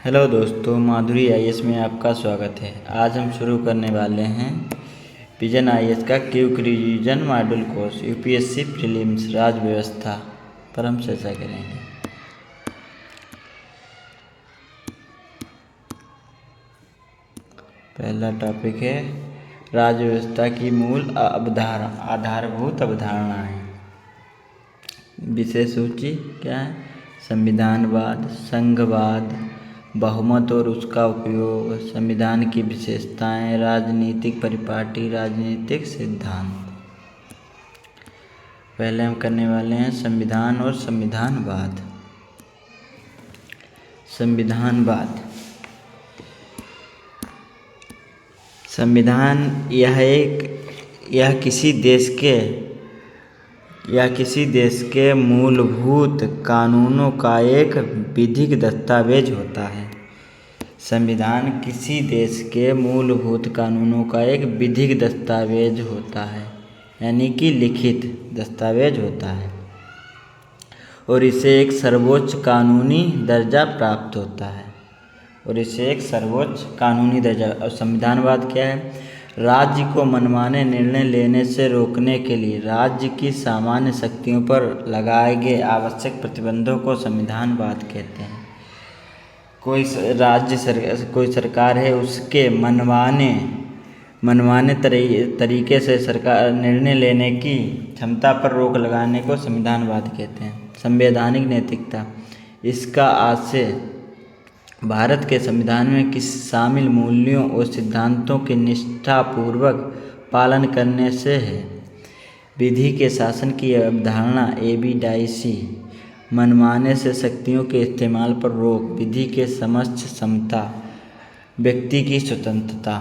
Hello दोस्तों, माधुरी IAS में आपका स्वागत है। आज हम शुरू करने वाले हैं विजन आईएएस का quick revision module course UPSC prelims राज्य व्यवस्था पर हम चर्चा करेंगे। पहला टॉपिक है राज्य व्यवस्था की मूल आधारभूत अवधारणाएं। विषय सूची क्या है? संविधानवाद, संघवाद, बहुमत और उसका उपयोग, संविधान की विशेषताएं, राजनीतिक परिपाटी, राजनीतिक सिद्धांत। पहले हम करने वाले हैं संविधान और संविधानवाद। संविधानवाद संविधान यह किसी देश के मूलभूत कानूनों का एक विधिक दस्तावेज होता है। संविधान किसी देश के मूलभूत कानूनों का एक विधिक दस्तावेज होता है, यानी कि लिखित दस्तावेज होता है, और इसे एक सर्वोच्च कानूनी दर्जा प्राप्त होता है। और संविधानवाद क्या है? राज्य को मनमाने निर्णय लेने से रोकने के लिए राज्य की सामान्य शक्तियों पर लगाए गए आवश्यक प्रतिबंधों को संविधानवाद कहते हैं। कोई सरकार है, उसके मनमाने तरीके से सरकार निर्णय लेने की क्षमता पर रोक लगाने को संविधानवाद कहते हैं। संवैधानिक नैतिकता, इसका आशय भारत के संविधान में शामिल मूल्यों और सिद्धांतों के निष्ठापूर्वक पालन करने से है। विधि के शासन की अवधारणा एबीडाइसी, मनमाने से शक्तियों के इस्तेमाल पर रोक, विधि के समक्ष समता, व्यक्ति की स्वतंत्रता।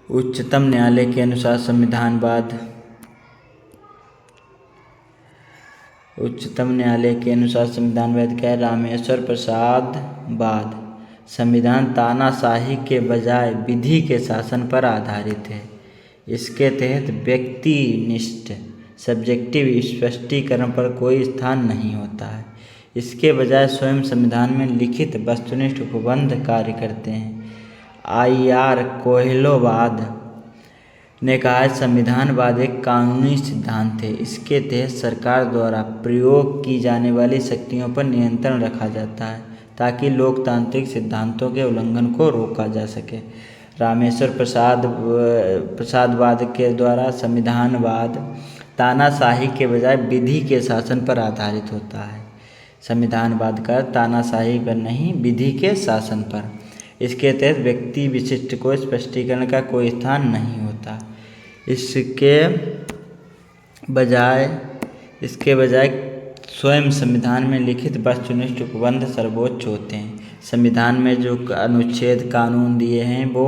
उच्चतम न्यायालय के अनुसार संविधानवाद क्या है? रामेश्वर प्रसाद वाद, संविधान तानाशाही के बजाय विधि के शासन पर आधारित है। इसके तहत व्यक्तिनिष्ठ सब्जेक्टिव स्पष्टीकरण पर कोई स्थान नहीं होता है। इसके बजाय स्वयं संविधान में लिखित वस्तुनिष्ठ उपबंध कार्य करते हैं। आईआर कोहेलोवाद ने कहा है, संविधानवाद एक कानूनी सिद्धांत है। इसके तहत सरकार द्वारा प्रयोग की जाने वाली शक्तियों पर नियंत्रण रखा जाता है ताकि लोकतांत्रिक सिद्धांतों के उल्लंघन को रोका जा सके। रामेश्वर प्रसादवाद के द्वारा संविधानवाद तानाशाही के बजाय विधि के शासन पर आधारित होता है। संविधानवाद का तानाशाही पर नहीं, विधि के शासन पर। इसके तहत व्यक्ति विशिष्ट को स्पष्टीकरण का कोई स्थान नहीं होता। इसके बजाय स्वयं संविधान में लिखित वस्तुनिष्ठ उपबंध सर्वोच्च होते हैं। संविधान में जो अनुच्छेद कानून दिए हैं वो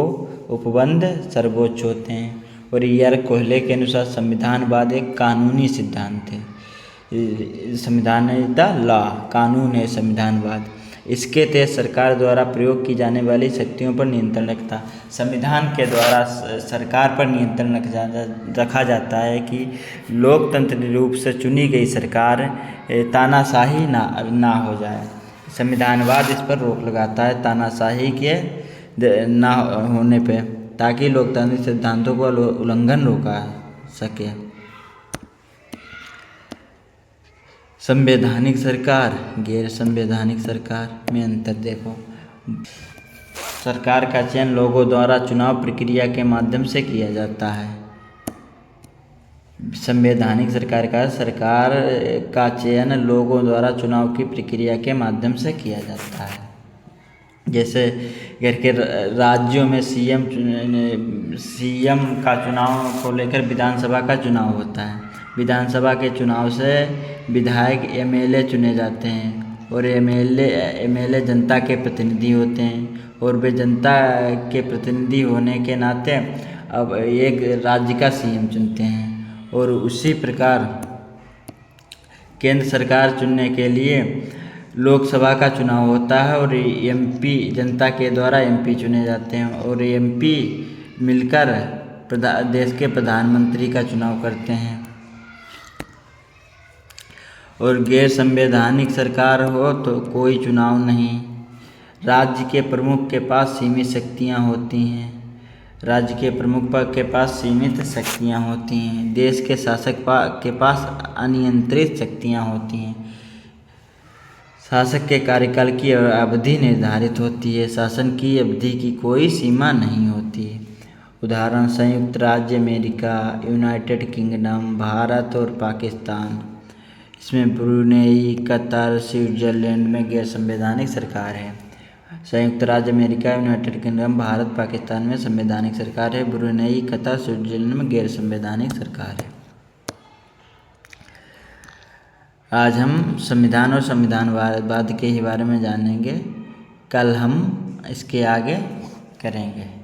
उपबंध सर्वोच्च होते हैं। और ईआर कोहले के अनुसार संविधानवाद एक कानूनी सिद्धांत है। संविधान द लॉ, कानून है संविधानवाद। इसके तहत सरकार द्वारा प्रयोग की जाने वाली शक्तियों पर नियंत्रण रखता। संविधान के द्वारा सरकार पर नियंत्रण रखा जाता है कि लोकतंत्र रूप से चुनी गई सरकार तानाशाही ना हो जाए। संविधानवाद इस पर रोक लगाता है तानाशाही के ना होने पे, ताकि लोकतांत्रिक सिद्धांतों का उल्लंघन रोका सके। संवैधानिक सरकार, गैर संवैधानिक सरकार में अंतर देखो। सरकार का चयन लोगों द्वारा चुनाव प्रक्रिया के माध्यम से किया जाता है। संवैधानिक सरकार का चयन लोगों द्वारा चुनाव की प्रक्रिया के माध्यम से किया जाता है। जैसे के राज्यों में सीएम का चुनाव को लेकर विधानसभा का चुनाव होता है। विधानसभा के चुनाव से विधायक एमएलए चुने जाते हैं, और एमएलए जनता के प्रतिनिधि होते हैं, और वे जनता के प्रतिनिधि होने के नाते अब एक राज्य का सीएम चुनते हैं। और उसी प्रकार केंद्र सरकार चुनने के लिए लोकसभा का चुनाव होता है, और एमपी जनता के द्वारा एमपी चुने जाते हैं, और एमपी मिलकर देश के प्रधानमंत्री का चुनाव करते हैं। और गैर संवैधानिक सरकार हो तो कोई चुनाव नहीं। राज्य के प्रमुख के पास सीमित शक्तियाँ होती हैं। राज्य के प्रमुख के पास सीमित शक्तियाँ होती हैं। देश के शासक के पास अनियंत्रित शक्तियाँ होती हैं। शासक के कार्यकाल की अवधि निर्धारित होती है। शासन की अवधि की कोई सीमा नहीं होती। उदाहरण संयुक्त राज्य अमेरिका, यूनाइटेड किंगडम, भारत और पाकिस्तान। इसमें ब्रुनेई, कतर, स्विट्जरलैंड में गैर संवैधानिक सरकार है। संयुक्त राज्य America, United kingdom, Bharat, Pakistan में संवैधानिक सरकार है। ब्रुनेई, कतर, स्विट्जरलैंड में गैर संवैधानिक सरकार है। आज हम संविधान और संविधानवाद के ही बारे में जानेंगे। कल हम इसके आगे करेंगे।